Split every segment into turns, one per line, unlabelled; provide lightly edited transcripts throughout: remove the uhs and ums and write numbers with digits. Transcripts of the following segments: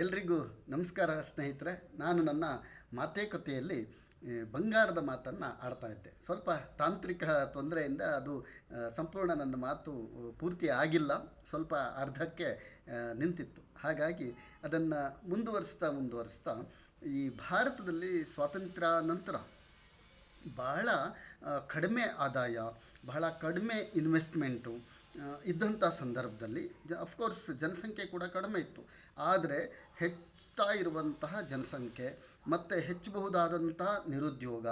ಎಲ್ರಿಗೂ ನಮಸ್ಕಾರ ಸ್ನೇಹಿತರೆ. ನಾನು ನನ್ನ ಮಾತುಕತೆಯಲ್ಲಿ ಬಂಗಾರದ ಮಾತನ್ನು ಆಡ್ತಾ ಇದ್ದೆ. ಸ್ವಲ್ಪ ತಾಂತ್ರಿಕ ತೊಂದರೆಯಿಂದ ಅದು ಸಂಪೂರ್ಣ ನನ್ನ ಮಾತು ಪೂರ್ತಿ ಆಗಿಲ್ಲ, ಸ್ವಲ್ಪ ಅರ್ಧಕ್ಕೆ ನಿಂತಿತ್ತು. ಹಾಗಾಗಿ ಅದನ್ನು ಮುಂದುವರಿಸ್ತಾ ಈ ಭಾರತದಲ್ಲಿ ಸ್ವಾತಂತ್ರ್ಯ ನಂತರ ಬಹಳ ಕಡಿಮೆ ಆದಾಯ, ಬಹಳ ಕಡಿಮೆ ಇನ್ವೆಸ್ಟ್ಮೆಂಟು ಇದ್ದಂಥ ಸಂದರ್ಭದಲ್ಲಿ ಅಫ್ಕೋರ್ಸ್ ಜನಸಂಖ್ಯೆ ಕೂಡ ಕಡಿಮೆ ಇತ್ತು. ಆದರೆ ಹೆಚ್ಚುತ್ತಾ ಇರುವಂತಹ ಜನಸಂಖ್ಯೆ ಮತ್ತು ಹೆಚ್ಚಬಹುದಾದಂತಹ ನಿರುದ್ಯೋಗ,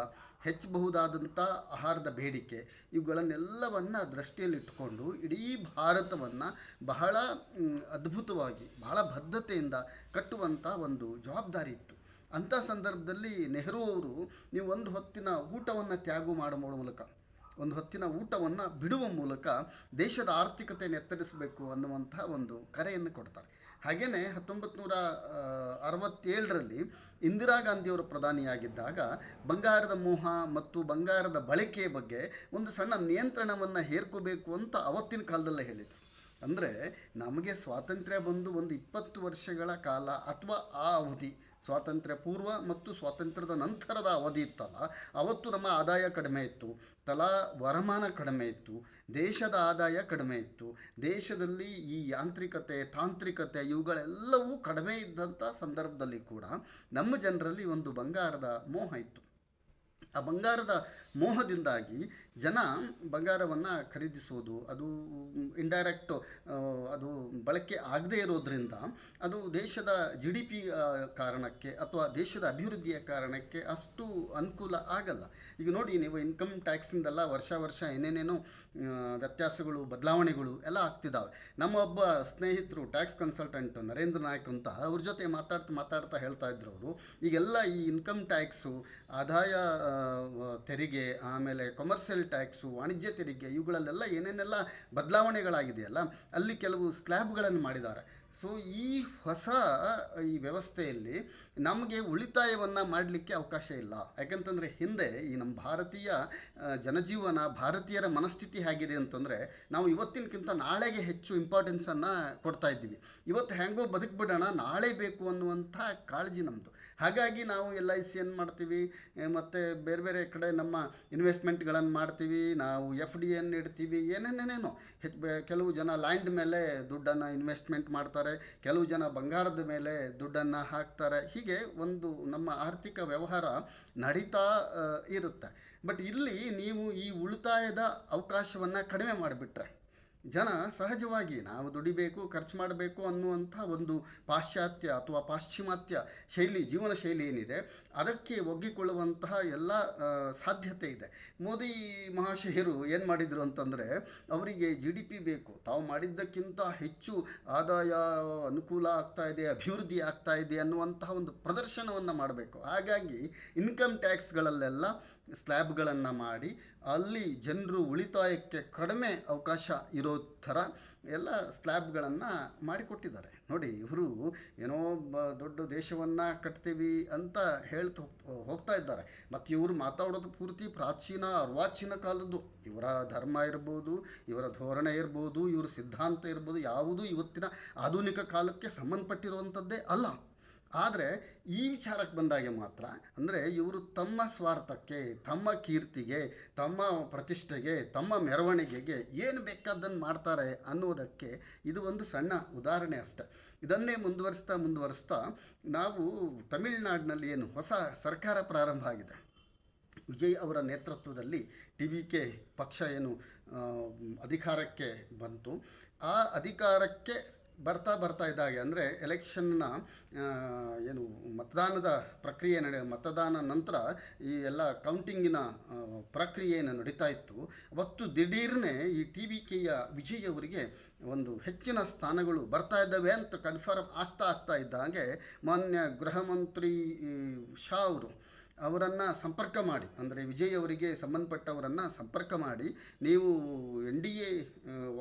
ಹೆಚ್ಚಬಹುದಾದಂಥ ಆಹಾರದ ಬೇಡಿಕೆ, ಇವುಗಳನ್ನೆಲ್ಲವನ್ನು ದೃಷ್ಟಿಯಲ್ಲಿಟ್ಟುಕೊಂಡು ಇಡೀ ಭಾರತವನ್ನು ಬಹಳ ಅದ್ಭುತವಾಗಿ, ಬಹಳ ಬದ್ಧತೆಯಿಂದ ಕಟ್ಟುವಂಥ ಒಂದು ಜವಾಬ್ದಾರಿ ಇತ್ತು. ಅಂಥ ಸಂದರ್ಭದಲ್ಲಿ ನೆಹರು ಅವರು, ನೀವು ಒಂದು ಹೊತ್ತಿನ ಊಟವನ್ನು ತ್ಯಾಗ ಮಾಡುವ ಮೂಲಕ, ಒಂದು ಹೊತ್ತಿನ ಊಟವನ್ನು ಬಿಡುವ ಮೂಲಕ ದೇಶದ ಆರ್ಥಿಕತೆಯನ್ನು ಎತ್ತರಿಸಬೇಕು ಅನ್ನುವಂತಹ ಒಂದು ಕರೆಯನ್ನು ಕೊಡ್ತಾರೆ. ಹಾಗೆಯೇ 1967ರಲ್ಲಿ ಇಂದಿರಾ ಗಾಂಧಿಯವರು ಪ್ರಧಾನಿಯಾಗಿದ್ದಾಗ ಬಂಗಾರದ ಮೋಹ ಮತ್ತು ಬಂಗಾರದ ಬಳಕೆಯ ಬಗ್ಗೆ ಒಂದು ಸಣ್ಣ ನಿಯಂತ್ರಣವನ್ನು ಹೇರ್ಕೋಬೇಕು ಅಂತ ಅವತ್ತಿನ ಕಾಲದಲ್ಲೇ ಹೇಳಿದರು. ಅಂದರೆ ನಮಗೆ ಸ್ವಾತಂತ್ರ್ಯ ಬಂದು ಒಂದು 20 ವರ್ಷಗಳ ಕಾಲ ಅಥವಾ ಆ ಅವಧಿ, ಸ್ವಾತಂತ್ರ್ಯ ಪೂರ್ವ ಮತ್ತು ಸ್ವಾತಂತ್ರ್ಯದ ನಂತರದ ಅವಧಿ ಇತ್ತಲ್ಲ, ಅವತ್ತು ನಮ್ಮ ಆದಾಯ ಕಡಿಮೆ ಇತ್ತು, ತಲಾ ವರಮಾನ ಕಡಿಮೆ ಇತ್ತು, ದೇಶದ ಆದಾಯ ಕಡಿಮೆ ಇತ್ತು, ದೇಶದಲ್ಲಿ ಈ ಯಾಂತ್ರಿಕತೆ, ತಾಂತ್ರಿಕತೆ ಇವುಗಳೆಲ್ಲವೂ ಕಡಿಮೆ ಇದ್ದಂಥ ಸಂದರ್ಭದಲ್ಲಿ ಕೂಡ ನಮ್ಮ ಜನರಲ್ಲಿ ಒಂದು ಬಂಗಾರದ ಮೋಹ ಇತ್ತು. ಆ ಬಂಗಾರದ ಮೋಹದಿಂದಾಗಿ ಜನ ಬಂಗಾರವನ್ನು ಖರೀದಿಸೋದು, ಅದು ಇಂಡೈರೆಕ್ಟ್, ಅದು ಬಳಕೆ ಆಗದೇ ಇರೋದ್ರಿಂದ ಅದು ದೇಶದ GDP ಕಾರಣಕ್ಕೆ ಅಥವಾ ದೇಶದ ಅಭಿವೃದ್ಧಿಯ ಕಾರಣಕ್ಕೆ ಅಷ್ಟು ಅನುಕೂಲ ಆಗಲ್ಲ. ಈಗ ನೋಡಿ, ನೀವು ಇನ್ಕಮ್ ಟ್ಯಾಕ್ಸಿಂದೆಲ್ಲ ವರ್ಷ ಏನೇನೇನೋ ವ್ಯತ್ಯಾಸಗಳು, ಬದಲಾವಣೆಗಳು ಎಲ್ಲ ಆಗ್ತಿದ್ದಾವೆ. ನಮ್ಮ ಒಬ್ಬ ಸ್ನೇಹಿತರು ಟ್ಯಾಕ್ಸ್ ಕನ್ಸಲ್ಟೆಂಟ್ ನರೇಂದ್ರ ನಾಯಕ್ ಅಂತ, ಅವ್ರ ಜೊತೆ ಮಾತಾಡ್ತಾ ಹೇಳ್ತಾ ಇದ್ರು ಅವರು, ಈಗೆಲ್ಲ ಈ ಇನ್ಕಮ್ ಟ್ಯಾಕ್ಸು, ಆದಾಯ ತೆರಿಗೆ, ಆಮೇಲೆ ಕಮರ್ಷಿಯಲ್ ಟ್ಯಾಕ್ಸು, ವಾಣಿಜ್ಯ ತೆರಿಗೆ, ಇವುಗಳಲ್ಲೆಲ್ಲ ಏನೇನೆಲ್ಲ ಬದಲಾವಣೆಗಳಾಗಿದೆಯಲ್ಲ, ಅಲ್ಲಿ ಕೆಲವು ಸ್ಲ್ಯಾಬ್ಗಳನ್ನು ಮಾಡಿದ್ದಾರೆ. ಸೊ ಈ ಹೊಸ ಈ ವ್ಯವಸ್ಥೆಯಲ್ಲಿ ನಮಗೆ ಉಳಿತಾಯವನ್ನು ಮಾಡಲಿಕ್ಕೆ ಅವಕಾಶ ಇಲ್ಲ. ಯಾಕಂತಂದರೆ ಹಿಂದೆ ಈ ನಮ್ಮ ಭಾರತೀಯ ಜನಜೀವನ, ಭಾರತೀಯರ ಮನಸ್ಥಿತಿ ಹೇಗಿದೆ ಅಂತಂದರೆ, ನಾವು ಇವತ್ತಿನಕ್ಕಿಂತ ನಾಳೆಗೆ ಹೆಚ್ಚು ಇಂಪಾರ್ಟೆನ್ಸನ್ನು ಕೊಡ್ತಾ ಇದ್ದೀವಿ. ಇವತ್ತು ಹೆಂಗೋ ಬದುಕ್ಬಿಡೋಣ, ನಾಳೆ ಬೇಕು ಅನ್ನುವಂಥ ಕಾಳಜಿ ನಮ್ಮದು. ಹಾಗಾಗಿ ನಾವು LICಯನ್ನು ಮಾಡ್ತೀವಿ, ಮತ್ತು ಬೇರೆ ಕಡೆ ನಮ್ಮ ಇನ್ವೆಸ್ಟ್ಮೆಂಟ್ಗಳನ್ನು ಮಾಡ್ತೀವಿ, ನಾವು FDಯನ್ನು ಇಡ್ತೀವಿ, ಏನೇನೇನೋ ಕೆಲವು ಜನ ಲ್ಯಾಂಡ್ ಮೇಲೆ ದುಡ್ಡನ್ನು ಇನ್ವೆಸ್ಟ್ಮೆಂಟ್ ಮಾಡ್ತಾರೆ, ಕೆಲವು ಜನ ಬಂಗಾರದ ಮೇಲೆ ದುಡ್ಡನ್ನು ಹಾಕ್ತಾರೆ. ಹೀಗೆ ಒಂದು ನಮ್ಮ ಆರ್ಥಿಕ ವ್ಯವಹಾರ ನಡೀತಾ ಇರುತ್ತೆ. ಬಟ್ ಇಲ್ಲಿ ನೀವು ಈ ಉಳಿತಾಯದ ಅವಕಾಶವನ್ನು ಕಡಿಮೆ ಮಾಡಿಬಿಟ್ರೆ, ಜನ ಸಹಜವಾಗಿ ನಾವು ದುಡಿಬೇಕು, ಖರ್ಚು ಮಾಡಬೇಕು ಅನ್ನುವಂಥ ಒಂದು ಪಾಶ್ಚಾತ್ಯ ಅಥವಾ ಪಾಶ್ಚಿಮಾತ್ಯ ಜೀವನ ಶೈಲಿ ಏನಿದೆ, ಅದಕ್ಕೆ ಒಗ್ಗಿಕೊಳ್ಳುವಂತಹ ಎಲ್ಲ ಸಾಧ್ಯತೆ ಇದೆ. ಮೋದಿ ಮಹಾಶಯರು ಏನು ಮಾಡಿದರು ಅಂತಂದರೆ, ಅವರಿಗೆ GDP ಬೇಕು, ತಾವು ಮಾಡಿದ್ದಕ್ಕಿಂತ ಹೆಚ್ಚು ಆದಾಯ ಅನುಕೂಲ ಆಗ್ತಾ ಇದೆ, ಅಭಿವೃದ್ಧಿ ಆಗ್ತಾ ಇದೆ ಅನ್ನುವಂತಹ ಒಂದು ಪ್ರದರ್ಶನವನ್ನು ಮಾಡಬೇಕು. ಹಾಗಾಗಿ ಇನ್ಕಮ್ ಟ್ಯಾಕ್ಸ್ಗಳಲ್ಲೆಲ್ಲ ಸ್ಲ್ಯಾಬ್ಗಳನ್ನು ಮಾಡಿ, ಅಲ್ಲಿ ಜನರು ಉಳಿತಾಯಕ್ಕೆ ಕಡಿಮೆ ಅವಕಾಶ ಇರೋ ಥರ ಎಲ್ಲ ಸ್ಲ್ಯಾಬ್ಗಳನ್ನು ಮಾಡಿಕೊಟ್ಟಿದ್ದಾರೆ. ನೋಡಿ, ಇವರು ಏನೋ ದೊಡ್ಡ ದೇಶವನ್ನು ಕಟ್ತೀವಿ ಅಂತ ಹೋಗ್ತಾ ಇದ್ದಾರೆ. ಮತ್ತು ಇವರು ಮಾತಾಡೋದು ಪೂರ್ತಿ ಪ್ರಾಚೀನ ಅರ್ವಾಚೀನ ಕಾಲದ್ದು. ಇವರ ಧರ್ಮ ಇರ್ಬೋದು, ಇವರ ಧೋರಣೆ ಇರ್ಬೋದು, ಇವರ ಸಿದ್ಧಾಂತ ಇರ್ಬೋದು, ಯಾವುದೂ ಇವತ್ತಿನ ಆಧುನಿಕ ಕಾಲಕ್ಕೆ ಸಂಬಂಧಪಟ್ಟಿರುವಂಥದ್ದೇ ಅಲ್ಲ. ಆದರೆ ಈ ವಿಚಾರಕ್ಕೆ ಬಂದಾಗೆ ಮಾತ್ರ, ಅಂದರೆ ಇವರು ತಮ್ಮ ಸ್ವಾರ್ಥಕ್ಕೆ, ತಮ್ಮ ಕೀರ್ತಿಗೆ, ತಮ್ಮ ಪ್ರತಿಷ್ಠೆಗೆ, ತಮ್ಮ ಮೆರವಣಿಗೆಗೆ ಏನು ಬೇಕಾದ್ದನ್ನು ಮಾಡ್ತಾರೆ ಅನ್ನೋದಕ್ಕೆ ಇದು ಒಂದು ಸಣ್ಣ ಉದಾಹರಣೆ ಅಷ್ಟೆ. ಇದನ್ನೇ ಮುಂದುವರಿಸ್ತಾ ನಾವು ತಮಿಳುನಾಡಿನಲ್ಲಿ ಏನು ಹೊಸ ಸರ್ಕಾರ ಪ್ರಾರಂಭ ಆಗಿದೆ, ವಿಜಯ್ ಅವರ ನೇತೃತ್ವದಲ್ಲಿ TVK ಪಕ್ಷ ಏನು ಅಧಿಕಾರಕ್ಕೆ ಬಂತು, ಆ ಅಧಿಕಾರಕ್ಕೆ ಬರ್ತಾ ಇದ್ದಾಗೆ, ಅಂದರೆ ಎಲೆಕ್ಷನ್ನ ಏನು ಮತದಾನದ ಪ್ರಕ್ರಿಯೆ ಮತದಾನ ನಂತರ ಈ ಎಲ್ಲ ಕೌಂಟಿಂಗಿನ ಪ್ರಕ್ರಿಯೆ ಏನು ನಡೀತಾ ಇತ್ತು, ಅವತ್ತು ದಿಢೀರ್ನೇ ಈ TVKಯ ವಿಜಯ್ ಅವರಿಗೆ ಒಂದು ಹೆಚ್ಚಿನ ಸ್ಥಾನಗಳು ಬರ್ತಾ ಇದ್ದಾವೆ ಅಂತ ಕನ್ಫರ್ಮ್ ಆಗ್ತಾ ಇದ್ದಾಗೆ ಮಾನ್ಯ ಗೃಹ ಮಂತ್ರಿ ಶಾ ಅವರನ್ನು ಸಂಪರ್ಕ ಮಾಡಿ, ಅಂದರೆ ವಿಜಯ್ ಅವರಿಗೆ ಸಂಬಂಧಪಟ್ಟವರನ್ನು ಸಂಪರ್ಕ ಮಾಡಿ, ನೀವು NDA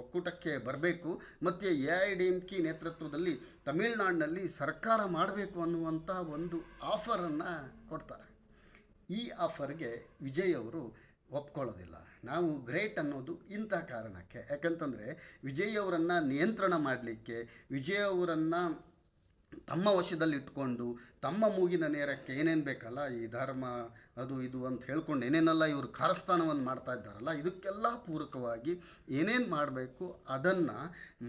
ಒಕ್ಕೂಟಕ್ಕೆ ಬರಬೇಕು ಮತ್ತು AIADMK ನೇತೃತ್ವದಲ್ಲಿ ತಮಿಳುನಾಡಿನಲ್ಲಿ ಸರ್ಕಾರ ಮಾಡಬೇಕು ಅನ್ನುವಂಥ ಒಂದು ಆಫರನ್ನು ಕೊಡ್ತಾರೆ. ಈ ಆಫರ್ಗೆ ವಿಜಯ್ ಅವರು ಒಪ್ಕೊಳ್ಳೋದಿಲ್ಲ. ನಾವು ಗ್ರೇಟ್ ಅನ್ನೋದು ಇಂಥ ಕಾರಣಕ್ಕೆ. ಯಾಕಂತಂದರೆ ವಿಜಯ್ ಅವರನ್ನು ನಿಯಂತ್ರಣ ಮಾಡಲಿಕ್ಕೆ, ವಿಜಯ್ ಅವರನ್ನು ತಮ್ಮ ವಶದಲ್ಲಿಟ್ಕೊಂಡು ತಮ್ಮ ಮೂಗಿನ ನೇರಕ್ಕೆ ಏನೇನು ಬೇಕಲ್ಲ ಈ ಧರ್ಮ ಅದು ಇದು ಅಂತ ಹೇಳ್ಕೊಂಡು ಏನೇನೆಲ್ಲ ಇವರು ಕಾರಸ್ಥಾನವನ್ನು ಮಾಡ್ತಾ ಇದ್ದಾರಲ್ಲ, ಇದಕ್ಕೆಲ್ಲ ಪೂರಕವಾಗಿ ಏನೇನು ಮಾಡಬೇಕು ಅದನ್ನು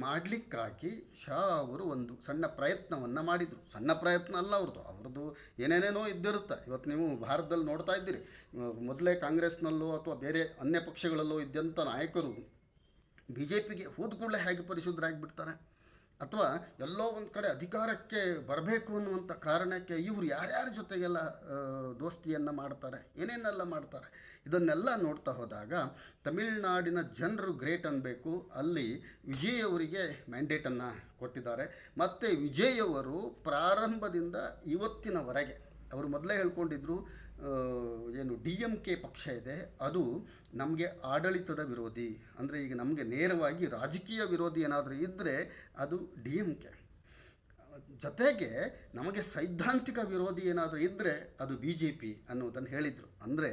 ಮಾಡಲಿಕ್ಕಾಗಿ ಶಾ ಅವರು ಒಂದು ಸಣ್ಣ ಪ್ರಯತ್ನವನ್ನು ಮಾಡಿದರು. ಸಣ್ಣ ಪ್ರಯತ್ನ ಅಲ್ಲ ಅವ್ರದ್ದು ಏನೇನೇನೋ ಇದ್ದಿರುತ್ತೆ. ಇವತ್ತು ನೀವು ಭಾರತದಲ್ಲಿ ನೋಡ್ತಾ ಇದ್ದೀರಿ, ಮೊದಲೇ ಕಾಂಗ್ರೆಸ್ನಲ್ಲೋ ಅಥವಾ ಬೇರೆ ಅನ್ಯ ಪಕ್ಷಗಳಲ್ಲೋ ಇದ್ದಂಥ ನಾಯಕರು ಬಿ ಜೆ ಪಿಗೆ ಹೋದ ಕೂಡಲೇ ಹೇಗೆ ಪರಿಶುದ್ಧರಾಗಿಬಿಡ್ತಾರೆ, ಅಥವಾ ಎಲ್ಲೋ ಒಂದು ಕಡೆ ಅಧಿಕಾರಕ್ಕೆ ಬರಬೇಕು ಅನ್ನುವಂಥ ಕಾರಣಕ್ಕೆ ಇವರು ಯಾರ್ಯಾರ ಜೊತೆಗೆಲ್ಲ ದೋಸ್ತಿಯನ್ನು ಮಾಡ್ತಾರೆ, ಏನೇನೆಲ್ಲ ಮಾಡ್ತಾರೆ. ಇದನ್ನೆಲ್ಲ ನೋಡ್ತಾ ಹೋದಾಗ ತಮಿಳುನಾಡಿನ ಜನರು ಗ್ರೇಟ್ ಅನ್ನಬೇಕು. ಅಲ್ಲಿ ವಿಜಯ್ ಅವರಿಗೆ ಮ್ಯಾಂಡೇಟನ್ನು ಕೊಟ್ಟಿದ್ದಾರೆ. ಮತ್ತು ವಿಜಯ್ ಅವರು ಪ್ರಾರಂಭದಿಂದ ಇವತ್ತಿನವರೆಗೆ ಅವರು ಮೊದಲೇ ಹೇಳ್ಕೊಂಡಿದ್ರು, ಏನು DMK ಪಕ್ಷ ಇದೆ ಅದು ನಮಗೆ ಆಡಳಿತದ ವಿರೋಧಿ, ಅಂದರೆ ಈಗ ನಮಗೆ ನೇರವಾಗಿ ರಾಜಕೀಯ ವಿರೋಧಿ ಏನಾದರೂ ಇದ್ದರೆ ಅದು DMK. ಜೊತೆಗೆ ನಮಗೆ ಸೈದ್ಧಾಂತಿಕ ವಿರೋಧಿ ಏನಾದರೂ ಇದ್ದರೆ ಅದು BJP ಅನ್ನೋದನ್ನು ಹೇಳಿದರು. ಅಂದರೆ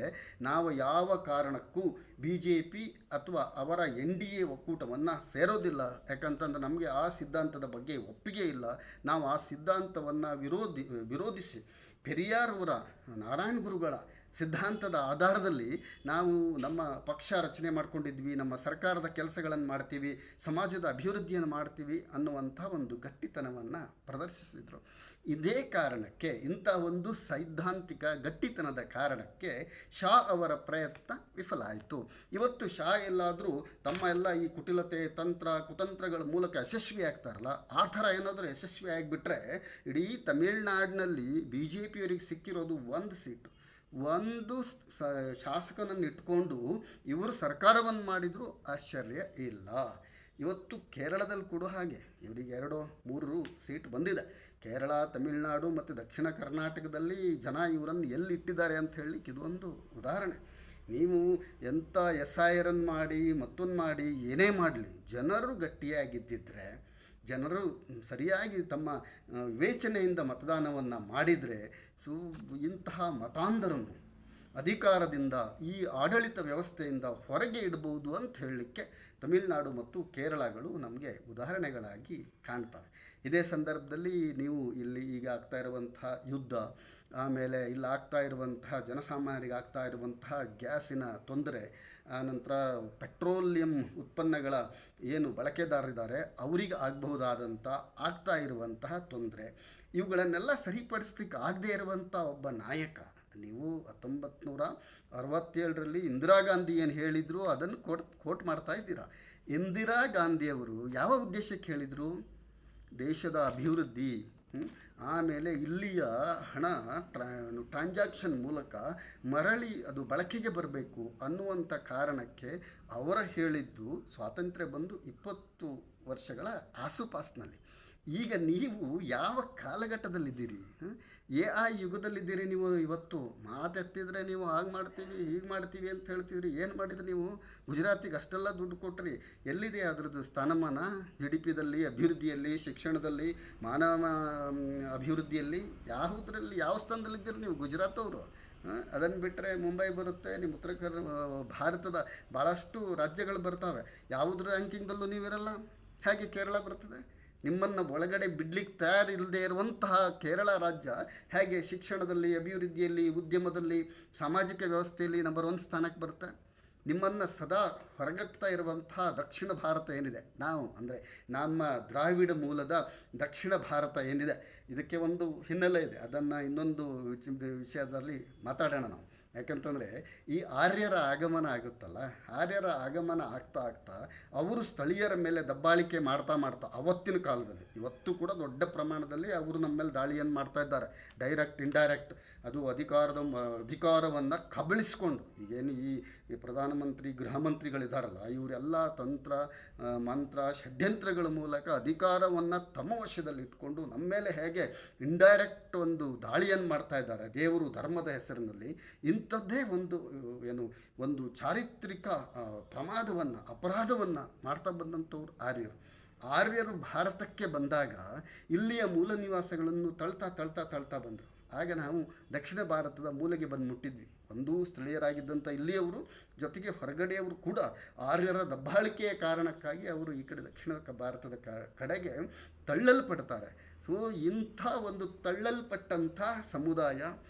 ನಾವು ಯಾವ ಕಾರಣಕ್ಕೂ BJP ಅಥವಾ ಅವರ NDA ಒಕ್ಕೂಟವನ್ನು ಸೇರೋದಿಲ್ಲ. ಯಾಕಂತಂದ್ರೆ ನಮಗೆ ಆ ಸಿದ್ಧಾಂತದ ಬಗ್ಗೆ ಒಪ್ಪಿಗೆ ಇಲ್ಲ. ನಾವು ಆ ಸಿದ್ಧಾಂತವನ್ನು ವಿರೋಧಿಸಿ ಪೆರಿಯಾರ್ ಅವರ ನಾರಾಯಣ ಗುರುಗಳ ಸಿದ್ಧಾಂತದ ಆಧಾರದಲ್ಲಿ ನಾವು ನಮ್ಮ ಪಕ್ಷ ರಚನೆ ಮಾಡ್ಕೊಂಡಿದ್ವಿ, ನಮ್ಮ ಸರ್ಕಾರದ ಕೆಲಸಗಳನ್ನು ಮಾಡ್ತೀವಿ, ಸಮಾಜದ ಅಭಿವೃದ್ಧಿಯನ್ನು ಮಾಡ್ತೀವಿ ಅನ್ನುವಂಥ ಒಂದು ಗಟ್ಟಿತನವನ್ನು ಪ್ರದರ್ಶಿಸಿದರು. ಇದೇ ಕಾರಣಕ್ಕೆ, ಇಂಥ ಒಂದು ಸೈದ್ಧಾಂತಿಕ ಗಟ್ಟಿತನದ ಕಾರಣಕ್ಕೆ ಶಾ ಅವರ ಪ್ರಯತ್ನ ವಿಫಲ ಆಯಿತು. ಇವತ್ತು ಶಾ ಎಲ್ಲಾದರೂ ತಮ್ಮ ಎಲ್ಲ ಈ ಕುಟಿಲತೆ ಕುತಂತ್ರಗಳ ಮೂಲಕ ಯಶಸ್ವಿ ಆಗ್ತಾರಲ್ಲ, ಆ ಥರ ಏನಾದರೂ ಯಶಸ್ವಿ ಆಗಿಬಿಟ್ರೆ ಇಡೀ ತಮಿಳುನಾಡಿನಲ್ಲಿ BJP ಅವರಿಗೆ ಸಿಕ್ಕಿರೋದು ಒಂದು ಸೀಟು, ಒಂದು ಶಾಸಕನನ್ನು ಇಟ್ಕೊಂಡು ಇವರು ಸರ್ಕಾರವನ್ನು ಮಾಡಿದರೂ ಆಶ್ಚರ್ಯ ಇಲ್ಲ. ಇವತ್ತು ಕೇರಳದಲ್ಲಿ ಕೂಡ ಹಾಗೆ ಇವರಿಗೆ 2-3 ಸೀಟ್ ಬಂದಿದೆ. ಕೇರಳ, ತಮಿಳುನಾಡು ಮತ್ತು ದಕ್ಷಿಣ ಕರ್ನಾಟಕದಲ್ಲಿ ಜನ ಇವರನ್ನು ಎಲ್ಲಿಟ್ಟಿದ್ದಾರೆ ಅಂತ ಹೇಳಲಿಕ್ಕೆ ಇದೊಂದು ಉದಾಹರಣೆ. ನೀವು ಎಂಥ SIR ಮಾಡಿ ಮತ್ತೊಂದು ಮಾಡಿ ಏನೇ ಮಾಡಲಿ, ಜನರು ಗಟ್ಟಿಯಾಗಿದ್ದಿದ್ರೆ, ಜನರು ಸರಿಯಾಗಿ ತಮ್ಮ ವಿವೇಚನೆಯಿಂದ ಮತದಾನವನ್ನು ಮಾಡಿದರೆ ಇಂತಹ ಮತಾಂಧರನ್ನು ಅಧಿಕಾರದಿಂದ, ಈ ಆಡಳಿತ ವ್ಯವಸ್ಥೆಯಿಂದ ಹೊರಗೆ ಇಡಬಹುದು ಅಂತ ಹೇಳಲಿಕ್ಕೆ ತಮಿಳುನಾಡು ಮತ್ತು ಕೇರಳಗಳು ನಮಗೆ ಉದಾಹರಣೆಗಳಾಗಿ ಕಾಣ್ತವೆ. ಇದೇ ಸಂದರ್ಭದಲ್ಲಿ ನೀವು ಇಲ್ಲಿ ಈಗ ಆಗ್ತಾ ಇರುವಂಥ ಯುದ್ಧ, ಆಮೇಲೆ ಇಲ್ಲಿ ಆಗ್ತಾ ಇರುವಂತಹ ಜನಸಾಮಾನ್ಯರಿಗೆ ಆಗ್ತಾ ಇರುವಂತಹ ಗ್ಯಾಸಿನ ತೊಂದರೆ, ಆನಂತರ ಪೆಟ್ರೋಲಿಯಂ ಉತ್ಪನ್ನಗಳ ಏನು ಬಳಕೆದಾರರಿದ್ದಾರೆ ಅವರಿಗೆ ಆಗಬಹುದಾದಂಥ ಆಗ್ತಾ ಇರುವಂತಹ ತೊಂದರೆ, ಇವುಗಳನ್ನೆಲ್ಲ ಸರಿಪಡಿಸ್ಲಿಕ್ಕೆ ಆಗದೇ ಇರುವಂಥ ಒಬ್ಬ ನಾಯಕ. ನೀವು 1967ರಲ್ಲಿ ಇಂದಿರಾ ಗಾಂಧಿ ಏನು ಹೇಳಿದರು ಅದನ್ನು ಕೋಟ್ ಮಾಡ್ತಾ ಇದ್ದೀರಾ. ಇಂದಿರಾ ಗಾಂಧಿಯವರು ಯಾವ ಉದ್ದೇಶಕ್ಕೆ ಹೇಳಿದರು? ದೇಶದ ಅಭಿವೃದ್ಧಿ, ಆಮೇಲೆ ಇಲ್ಲಿಯ ಹಣ ಟ್ರಾನ್ಸಾಕ್ಷನ್ ಮೂಲಕ ಮರಳಿ ಅದು ಬಳಕೆಗೆ ಬರಬೇಕು ಅನ್ನುವಂಥ ಕಾರಣಕ್ಕೆ ಅವರ ಹೇಳಿದ್ದು ಸ್ವಾತಂತ್ರ್ಯ ಬಂದು 20 ವರ್ಷಗಳ ಆಸುಪಾಸಿನಲ್ಲಿ. ಈಗ ನೀವು ಯಾವ ಕಾಲಘಟ್ಟದಲ್ಲಿದ್ದೀರಿ? AI ಯುಗದಲ್ಲಿದ್ದೀರಿ ನೀವು. ಇವತ್ತು ಮಾತೆತ್ತಿದ್ರೆ ನೀವು ಹಾಗೆ ಮಾಡ್ತೀವಿ ಹೀಗೆ ಮಾಡ್ತೀವಿ ಅಂತ ಹೇಳ್ತಿದ್ರಿ. ಏನು ಮಾಡಿದ್ರಿ ನೀವು? ಗುಜರಾತಿಗೆ ಅಷ್ಟೆಲ್ಲ ದುಡ್ಡು ಕೊಟ್ಟರಿ. ಎಲ್ಲಿದೆ ಅದರದ್ದು ಸ್ಥಾನಮಾನ? GDPದಲ್ಲಿ, ಅಭಿವೃದ್ಧಿಯಲ್ಲಿ, ಶಿಕ್ಷಣದಲ್ಲಿ, ಮಾನವ ಅಭಿವೃದ್ಧಿಯಲ್ಲಿ ಯಾವ ಸ್ಥಾನದಲ್ಲಿದ್ದೀರಿ ನೀವು? ಗುಜರಾತ್ ಅವರು. ಅದನ್ನು ಬಿಟ್ಟರೆ ಮುಂಬೈ ಬರುತ್ತೆ, ನಿಮ್ಮ ಭಾರತದ ಭಾಳಷ್ಟು ರಾಜ್ಯಗಳು ಬರ್ತಾವೆ. ಯಾವುದ್ರ ರ್ಯಾಂಕಿಂಗ್ದಲ್ಲೂ ನೀವಿರಲ್ಲ. ಹೇಗೆ ಕೇರಳ ಬರ್ತದೆ? ನಿಮ್ಮನ್ನು ಒಳಗಡೆ ಬಿಡ್ಲಿಕ್ಕೆ ತಯಾರಿಲ್ಲದೆ ಇರುವಂತಹ ಕೇರಳ ರಾಜ್ಯ ಹೇಗೆ ಶಿಕ್ಷಣದಲ್ಲಿ, ಅಭಿವೃದ್ಧಿಯಲ್ಲಿ, ಉದ್ಯಮದಲ್ಲಿ, ಸಾಮಾಜಿಕ ವ್ಯವಸ್ಥೆಯಲ್ಲಿ ನಂಬರ್ 1 ಸ್ಥಾನಕ್ಕೆ ಬರುತ್ತೆ? ನಿಮ್ಮನ್ನು ಸದಾ ಹೊರಗಟ್ತಾ ಇರುವಂತಹ ದಕ್ಷಿಣ ಭಾರತ ಏನಿದೆ, ನಾವು ಅಂದರೆ ನಮ್ಮ ದ್ರಾವಿಡ ಮೂಲದ ದಕ್ಷಿಣ ಭಾರತ ಏನಿದೆ, ಇದಕ್ಕೆ ಒಂದು ಹಿನ್ನೆಲೆ ಇದೆ. ಅದನ್ನು ಇನ್ನೊಂದು ವಿಷಯದಲ್ಲಿ ಮಾತಾಡೋಣ ನಾವು. ಯಾಕಂತಂದರೆ ಈ ಆರ್ಯರ ಆಗಮನ ಆಗುತ್ತಲ್ಲ, ಆರ್ಯರ ಆಗಮನ ಆಗ್ತಾ ಅವರು ಸ್ಥಳೀಯರ ಮೇಲೆ ದಬ್ಬಾಳಿಕೆ ಮಾಡ್ತಾ ಅವತ್ತಿನ ಕಾಲದಲ್ಲಿ, ಇವತ್ತು ಕೂಡ ದೊಡ್ಡ ಪ್ರಮಾಣದಲ್ಲಿ ಅವರು ನಮ್ಮ ಮೇಲೆ ದಾಳಿಯನ್ನು ಮಾಡ್ತಾ ಇದ್ದಾರೆ, ಡೈರೆಕ್ಟ್ ಇಂಡೈರೆಕ್ಟ್. ಅದು ಅಧಿಕಾರವನ್ನು ಕಬಳಿಸ್ಕೊಂಡು, ಈಗೇನು ಈ ಪ್ರಧಾನಮಂತ್ರಿ ಗೃಹ ಮಂತ್ರಿಗಳಿದ್ದಾರಲ್ಲ, ಇವರೆಲ್ಲ ತಂತ್ರ ಮಂತ್ರ ಷಡ್ಯಂತ್ರಗಳ ಮೂಲಕ ಅಧಿಕಾರವನ್ನು ತಮ್ಮ ವಶದಲ್ಲಿಟ್ಕೊಂಡು ನಮ್ಮ ಮೇಲೆ ಹೇಗೆ ಇಂಡೈರೆಕ್ಟ್ ಒಂದು ದಾಳಿಯನ್ನು ಮಾಡ್ತಾ ಇದ್ದಾರೆ ದೇವರು ಧರ್ಮದ ಹೆಸರಿನಲ್ಲಿ. ಇಂಥದ್ದೇ ಒಂದು ಚಾರಿತ್ರಿಕ ಅಪರಾಧವನ್ನು ಮಾಡ್ತಾ ಬಂದಂಥವ್ರು ಆರ್ಯರು ಭಾರತಕ್ಕೆ ಬಂದಾಗ ಇಲ್ಲಿಯ ಮೂಲ ನಿವಾಸಗಳನ್ನು ತಳ್ತಾ ಬಂದರು. ಆಗ ನಾವು ದಕ್ಷಿಣ ಭಾರತದ ಮೂಲೆಗೆ ಬಂದು ಮುಟ್ಟಿದ್ವಿ. ಒಂದು ಸ್ಥಳೀಯರಾಗಿದ್ದಂಥ ಇಲ್ಲಿಯವರು, ಜೊತೆಗೆ ಹೊರಗಡೆಯವರು ಕೂಡ ಆರ್ಯರ ದಬ್ಬಾಳಿಕೆಯ ಕಾರಣಕ್ಕಾಗಿ ಅವರು ಈ ಕಡೆ ದಕ್ಷಿಣ ಭಾರತದ ಕಡೆಗೆ ತಳ್ಳಲ್ಪಡ್ತಾರೆ. ಸೊ ಇಂಥ ಒಂದು ತಳ್ಳಲ್ಪಟ್ಟಂಥ ಸಮುದಾಯ,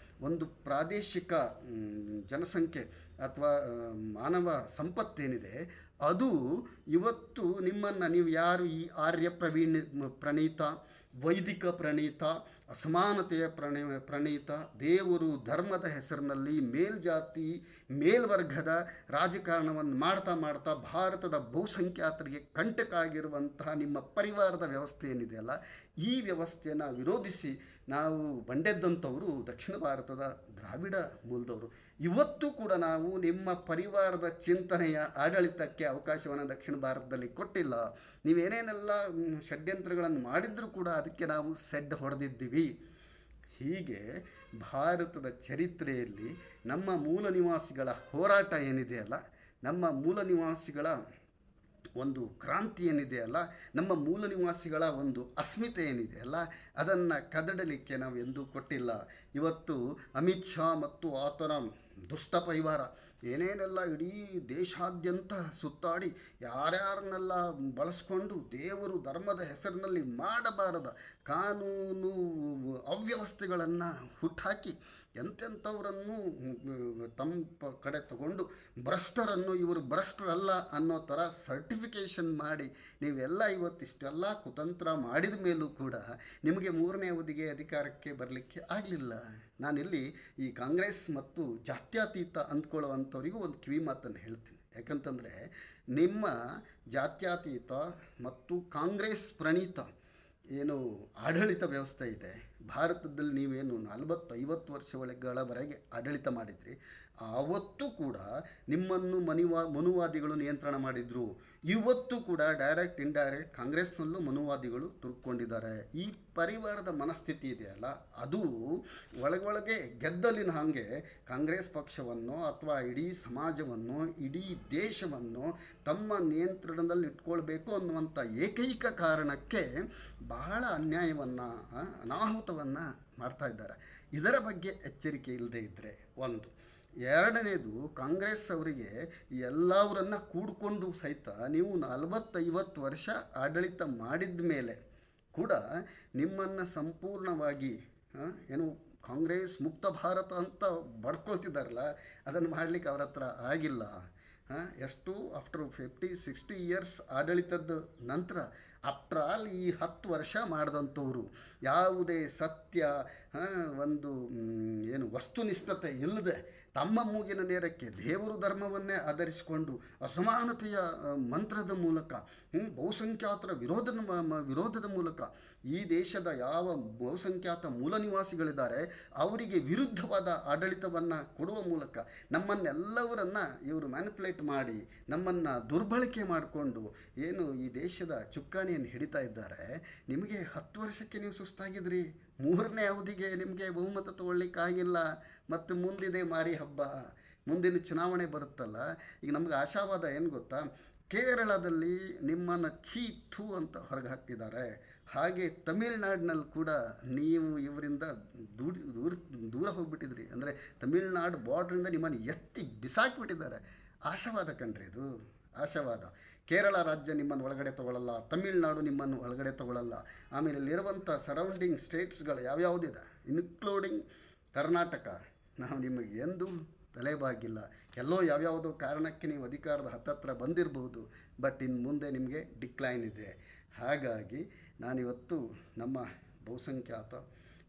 ಒಂದು ಪ್ರಾದೇಶಿಕ ಜನಸಂಖ್ಯೆ ಅಥವಾ ಮಾನವ ಸಂಪತ್ತೇನಿದೆ, ಅದು ಇವತ್ತು ನಿಮ್ಮನ್ನು, ನೀವು ಯಾರು ಈ ಆರ್ಯ ಪ್ರಣೀತ, ವೈದಿಕ ಪ್ರಣೀತ, ಅಸಮಾನತೆಯ ಪ್ರಣೀತ, ದೇವರು ಧರ್ಮದ ಹೆಸರಿನಲ್ಲಿ ಮೇಲ್ಜಾತಿ ಮೇಲ್ವರ್ಗದ ರಾಜಕಾರಣವನ್ನು ಮಾಡ್ತಾ ಮಾಡ್ತಾ ಭಾರತದ ಬಹುಸಂಖ್ಯಾತರಿಗೆ ಕಂಟಕ ಆಗಿರುವಂತಹ ನಿಮ್ಮ ಪರಿವಾರದ ವ್ಯವಸ್ಥೆ ಏನಿದೆಯಲ್ಲ, ಈ ವ್ಯವಸ್ಥೆಯನ್ನು ವಿರೋಧಿಸಿ ನಾವು ಬಂಡೆದ್ದಂಥವರು ದಕ್ಷಿಣ ಭಾರತದ ದ್ರಾವಿಡ ಮೂಲದವರು. ಇವತ್ತು ಕೂಡ ನಾವು ನಿಮ್ಮ ಪರಿವಾರದ ಚಿಂತನೆಯ ಆಡಳಿತಕ್ಕೆ ಅವಕಾಶವನ್ನು ದಕ್ಷಿಣ ಭಾರತದಲ್ಲಿ ಕೊಟ್ಟಿಲ್ಲ. ನೀವೇನೇನೆಲ್ಲ ಷಡ್ಯಂತ್ರಗಳನ್ನು ಮಾಡಿದರೂ ಕೂಡ ಅದಕ್ಕೆ ನಾವು ಸೆಡ್ ಹೊಡೆದಿದ್ದೀವಿ. ಹೀಗೆ ಭಾರತದ ಚರಿತ್ರೆಯಲ್ಲಿ ನಮ್ಮ ಮೂಲ ನಿವಾಸಿಗಳ ಹೋರಾಟ ಏನಿದೆಯಲ್ಲ, ನಮ್ಮ ಮೂಲ ನಿವಾಸಿಗಳ ಒಂದು ಕ್ರಾಂತಿ ಏನಿದೆಯಲ್ಲ, ನಮ್ಮ ಮೂಲ ನಿವಾಸಿಗಳ ಒಂದು ಅಸ್ಮಿತೆ ಏನಿದೆಯಲ್ಲ, ಅದನ್ನು ಕದಡಲಿಕ್ಕೆ ನಾವು ಎಂದೂ ಕೊಟ್ಟಿಲ್ಲ. ಇವತ್ತು ಅಮಿತ್ ಶಾ ಮತ್ತು ಆತನ ದುಷ್ಟ ಪರಿವಾರ ಏನೇನೆಲ್ಲ ಇಡೀ ದೇಶಾದ್ಯಂತ ಸುತ್ತಾಡಿ ಯಾರ್ಯಾರನ್ನೆಲ್ಲ ಬಳಸ್ಕೊಂಡು ದೇವರು ಧರ್ಮದ ಹೆಸರಿನಲ್ಲಿ ಮಾಡಬಾರದ ಕಾನೂನು ಅವ್ಯವಸ್ಥೆಗಳನ್ನು ಹುಟ್ಟಾಕಿ ಎಂತೆಂಥವರನ್ನು ತಮ್ಮ ಕಡೆ ತಗೊಂಡು ಭ್ರಷ್ಟರನ್ನು ಇವರು ಭ್ರಷ್ಟರಲ್ಲ ಅನ್ನೋ ಥರ ಸರ್ಟಿಫಿಕೇಷನ್ ಮಾಡಿ ನೀವೆಲ್ಲ ಇವತ್ತಿಷ್ಟೆಲ್ಲ ಕುತಂತ್ರ ಮಾಡಿದ ಮೇಲೂ ಕೂಡ ನಿಮಗೆ 3ನೇ ಅವಧಿಗೆ ಅಧಿಕಾರಕ್ಕೆ ಬರಲಿಕ್ಕೆ ಆಗಲಿಲ್ಲ. ನಾನಿಲ್ಲಿ ಈ ಕಾಂಗ್ರೆಸ್ ಮತ್ತು ಜಾತ್ಯತೀತ ಅಂದ್ಕೊಳ್ಳುವಂಥವರಿಗೂ ಒಂದು ಕಿವಿ ಮಾತನ್ನು ಹೇಳ್ತೀನಿ. ಯಾಕಂತಂದರೆ ನಿಮ್ಮ ಜಾತ್ಯತೀತ ಮತ್ತು ಕಾಂಗ್ರೆಸ್ ಪ್ರಣೀತ ಏನು ಆಡಳಿತ ವ್ಯವಸ್ಥೆ ಇದೆ ಭಾರತದಲ್ಲಿ, ನೀವೇನು 40-50 ವರ್ಷಗಳವರೆಗೆ ಆಡಳಿತ ಮಾಡಿದ್ರಿ, ಆವತ್ತೂ ಕೂಡ ನಿಮ್ಮನ್ನು ಮನುವಾದಿಗಳು ನಿಯಂತ್ರಣ ಮಾಡಿದರು. ಇವತ್ತು ಕೂಡ ಡೈರೆಕ್ಟ್ ಇಂಡೈರೆಕ್ಟ್ ಕಾಂಗ್ರೆಸ್ನಲ್ಲೂ ಮನುವಾದಿಗಳು ತುರ್ಕೊಂಡಿದ್ದಾರೆ. ಈ ಪರಿವಾರದ ಮನಸ್ಥಿತಿ ಇದೆಯಲ್ಲ, ಅದು ಒಳಗೊಳಗೆ ಗೆದ್ದಲಿನ ಹಾಗೆ ಕಾಂಗ್ರೆಸ್ ಪಕ್ಷವನ್ನು ಅಥವಾ ಇಡೀ ಸಮಾಜವನ್ನು, ಇಡೀ ದೇಶವನ್ನು ತಮ್ಮ ನಿಯಂತ್ರಣದಲ್ಲಿ ಇಟ್ಕೊಳ್ಬೇಕು ಅನ್ನುವಂಥ ಏಕೈಕ ಕಾರಣಕ್ಕೆ ಬಹಳ ಅನ್ಯಾಯವನ್ನು, ಅನಾಹುತವನ್ನು ಮಾಡ್ತಾ ಇದ್ದಾರೆ. ಇದರ ಬಗ್ಗೆ ಎಚ್ಚರಿಕೆ ಇಲ್ಲದೆ ಇದ್ದರೆ ಒಂದು. ಎರಡನೇದು, ಕಾಂಗ್ರೆಸ್ ಅವರಿಗೆ ಎಲ್ಲವರನ್ನ ಕೂಡಿಕೊಂಡು ಸಹಿತ ನೀವು 40-50 ವರ್ಷ ಆಡಳಿತ ಮಾಡಿದ ಮೇಲೆ ಕೂಡ ನಿಮ್ಮನ್ನು ಸಂಪೂರ್ಣವಾಗಿ ಏನು ಕಾಂಗ್ರೆಸ್ ಮುಕ್ತ ಭಾರತ ಅಂತ ಬಡ್ಕೊಳ್ತಿದ್ದಾರಲ್ಲ, ಅದನ್ನು ಮಾಡಲಿಕ್ಕೆ ಅವ್ರ ಹತ್ರ ಆಗಿಲ್ಲ. ಎಷ್ಟು ಆಫ್ಟರ್ 50-60 ಇಯರ್ಸ್ ಆಡಳಿತದ ನಂತರ, ಆಫ್ಟರ್ ಆಲ್ ಈ 10 ವರ್ಷ ಮಾಡಿದಂಥವ್ರು ಯಾವುದೇ ಸತ್ಯ, ಒಂದು ಏನು ವಸ್ತುನಿಷ್ಠತೆ ಇಲ್ಲದೆ ತಮ್ಮ ಮೂಗಿನ ನೇರಕ್ಕೆ ದೇವರು ಧರ್ಮವನ್ನೇ ಆಧರಿಸಿಕೊಂಡು ಅಸಮಾನತೆಯ ಮಂತ್ರದ ಮೂಲಕ, ಬಹುಸಂಖ್ಯಾತರ ವಿರೋಧದ ಮೂಲಕ ಈ ದೇಶದ ಯಾವ ಬಹುಸಂಖ್ಯಾತ ಮೂಲ ನಿವಾಸಿಗಳಿದ್ದಾರೆ ಅವರಿಗೆ ವಿರುದ್ಧವಾದ ಆಡಳಿತವನ್ನು ಕೊಡುವ ಮೂಲಕ ನಮ್ಮನ್ನೆಲ್ಲವರನ್ನು ಇವರು ಮ್ಯಾನಿಪುಲೇಟ್ ಮಾಡಿ ನಮ್ಮನ್ನು ದುರ್ಬಳಕೆ ಮಾಡಿಕೊಂಡು ಏನು ಈ ದೇಶದ ಚುಕ್ಕಾಣಿಯನ್ನು ಹಿಡಿತಾ ಇದ್ದಾರೆ. ನಿಮಗೆ 10 ವರ್ಷಕ್ಕೆ ನೀವು ಸುಸ್ತಾಗಿದ್ರಿ, 3ನೇ ಅವಧಿಗೆ ನಿಮಗೆ ಬಹುಮತ ತಗೊಳ್ಳಿಕ್ಕಾಗಿಲ್ಲ. ಮತ್ತು ಮುಂದಿದೆ ಮಾರಿ ಹಬ್ಬ, ಮುಂದಿನ ಚುನಾವಣೆ ಬರುತ್ತಲ್ಲ. ಈಗ ನಮ್ಗೆ ಆಶಾವಾದ ಏನು ಗೊತ್ತಾ, ಕೇರಳದಲ್ಲಿ ನಿಮ್ಮನ್ನು ಥೂ ಅಂತ ಹೊರಗೆ ಹಾಕ್ತಿದ್ದಾರೆ. ಹಾಗೆ ತಮಿಳ್ನಾಡಿನಲ್ಲಿ ಕೂಡ ನೀವು ಇವರಿಂದ ದೂರ ಹೋಗಿಬಿಟ್ಟಿದ್ರಿ. ಅಂದರೆ ತಮಿಳ್ನಾಡು ಬಾರ್ಡ್ರಿಂದ ನಿಮ್ಮನ್ನು ಎತ್ತಿ ಬಿಸಾಕಿಬಿಟ್ಟಿದ್ದಾರೆ. ಆಶಾವಾದ ಕಣ್ರಿ ಇದು, ಆಶಾವಾದ. ಕೇರಳ ರಾಜ್ಯ ನಿಮ್ಮನ್ನು ಒಳಗಡೆ ತಗೊಳ್ಳಲ್ಲ, ತಮಿಳ್ನಾಡು ನಿಮ್ಮನ್ನು ಒಳಗಡೆ ತಗೊಳ್ಳಲ್ಲ. ಆಮೇಲೆ ಇಲ್ಲಿರುವಂಥ ಸರೌಂಡಿಂಗ್ ಸ್ಟೇಟ್ಸ್ಗಳು ಯಾವ್ಯಾವುದಿದೆ ಇನ್ಕ್ಲೂಡಿಂಗ್ ಕರ್ನಾಟಕ, ನಾವು ನಿಮಗೆ ಎಂದೂ ತಲೆಬಾಗಿಲ್ಲ. ಎಲ್ಲೋ ಯಾವ್ಯಾವುದೋ ಕಾರಣಕ್ಕೆ ನೀವು ಅಧಿಕಾರದ ಹತ್ತತ್ರ ಬಂದಿರಬಹುದು, ಬಟ್ ಇನ್ನು ಮುಂದೆ ನಿಮಗೆ ಡಿಕ್ಲೈನ್ ಇದೆ. ಹಾಗಾಗಿ ನಾನಿವತ್ತು ನಮ್ಮ ಬಹುಸಂಖ್ಯಾತ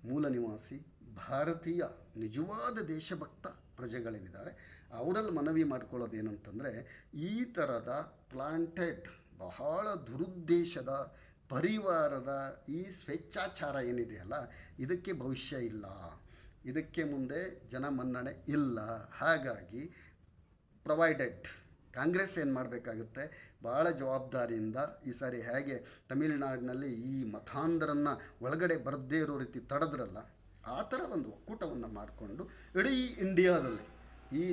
ಮೂಲ ನಿವಾಸಿ ಭಾರತೀಯ ನಿಜವಾದ ದೇಶಭಕ್ತ ಪ್ರಜೆಗಳೇನಿದ್ದಾರೆ ಅವರಲ್ಲಿ ಮನವಿ ಮಾಡ್ಕೊಳ್ಳೋದು ಏನಂತಂದರೆ, ಈ ಥರದ ಪ್ಲಾಂಟೆಡ್ ಬಹಳ ದುರುದ್ದೇಶದ ಪರಿವಾರದ ಈ ಸ್ವೇಚ್ಛಾಚಾರ ಏನಿದೆಯಲ್ಲ, ಇದಕ್ಕೆ ಭವಿಷ್ಯ ಇಲ್ಲ, ಇದಕ್ಕೆ ಮುಂದೆ ಜನಮನ್ನಣೆ ಇಲ್ಲ. ಹಾಗಾಗಿ ಪ್ರೊವೈಡೆಡ್ ಕಾಂಗ್ರೆಸ್ ಏನು ಮಾಡಬೇಕಾಗುತ್ತೆ, ಭಾಳ ಜವಾಬ್ದಾರಿಯಿಂದ ಈ ಸಾರಿ ಹೇಗೆ ತಮಿಳುನಾಡಿನಲ್ಲಿ ಈ ಮತಾಂಧರನ್ನು ಒಳಗಡೆ ಬರದೇ ಇರೋ ರೀತಿ ತಡೆದ್ರಲ್ಲ, ಆ ಥರ ಒಂದು ಒಕ್ಕೂಟವನ್ನು ಮಾಡಿಕೊಂಡು ಇಡೀ ಇಂಡಿಯಾದಲ್ಲಿ ಈ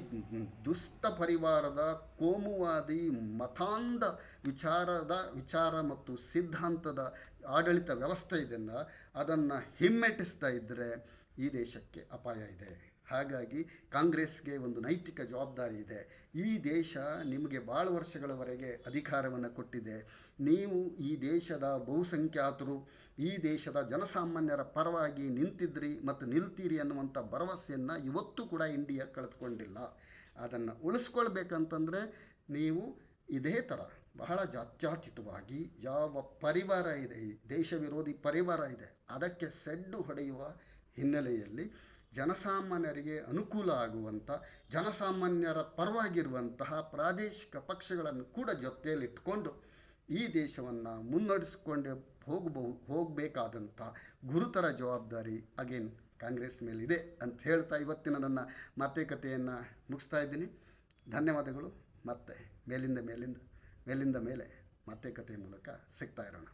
ದುಷ್ಟ ಪರಿವಾರದ ಕೋಮುವಾದಿ ಮತಾಂಧ ವಿಚಾರ ಮತ್ತು ಸಿದ್ಧಾಂತದ ಆಡಳಿತ ವ್ಯವಸ್ಥೆ ಇದನ್ನು ಅದನ್ನು ಹಿಮ್ಮೆಟ್ಟಿಸ್ತಾ ಇದ್ದರೆ ಈ ದೇಶಕ್ಕೆ ಅಪಾಯ ಇದೆ. ಹಾಗಾಗಿ ಕಾಂಗ್ರೆಸ್ಗೆ ಒಂದು ನೈತಿಕ ಜವಾಬ್ದಾರಿ ಇದೆ. ಈ ದೇಶ ನಿಮಗೆ ಭಾಳ ವರ್ಷಗಳವರೆಗೆ ಅಧಿಕಾರವನ್ನು ಕೊಟ್ಟಿದೆ. ನೀವು ಈ ದೇಶದ ಬಹುಸಂಖ್ಯಾತರು, ಈ ದೇಶದ ಜನಸಾಮಾನ್ಯರ ಪರವಾಗಿ ನಿಂತಿದ್ರಿ ಮತ್ತು ನಿಲ್ತೀರಿ ಅನ್ನುವಂಥ ಭರವಸೆಯನ್ನು ಇವತ್ತು ಕೂಡ ಇಂಡಿಯಾ ಕಳೆದುಕೊಂಡಿಲ್ಲ. ಅದನ್ನು ಉಳಿಸ್ಕೊಳ್ಬೇಕಂತಂದರೆ ನೀವು ಇದೇ ಥರ ಬಹಳ ಜಾತ್ಯತೀತವಾಗಿ ಯಾವ ಪರಿವಾರ ಇದೆ, ಈ ದೇಶ ವಿರೋಧಿ ಪರಿವಾರ ಇದೆ, ಅದಕ್ಕೆ ಸೆಡ್ಡು ಹೊಡೆಯುವ ಹಿನ್ನೆಲೆಯಲ್ಲಿ ಜನಸಾಮಾನ್ಯರಿಗೆ ಅನುಕೂಲ ಆಗುವಂಥ, ಜನಸಾಮಾನ್ಯರ ಪರವಾಗಿರುವಂತಹ ಪ್ರಾದೇಶಿಕ ಪಕ್ಷಗಳನ್ನು ಕೂಡ ಜೊತೆಯಲ್ಲಿಟ್ಕೊಂಡು ಈ ದೇಶವನ್ನು ಮುನ್ನಡೆಸಿಕೊಂಡು ಹೋಗಬೇಕಾದಂಥ ಗುರುತರ ಜವಾಬ್ದಾರಿ ಅಗೇನ್ ಕಾಂಗ್ರೆಸ್ ಮೇಲಿದೆ ಅಂತ ಹೇಳ್ತಾ ಇವತ್ತಿನ ನನ್ನ ಮಾತುಕತೆಯನ್ನು ಮುಗಿಸ್ತಾ ಇದ್ದೀನಿ. ಧನ್ಯವಾದಗಳು. ಮತ್ತೆ ಮೇಲಿಂದ ಮೇಲೆ ಮಾತುಕತೆ ಮೂಲಕ ಸಿಗ್ತಾ ಇರೋಣ.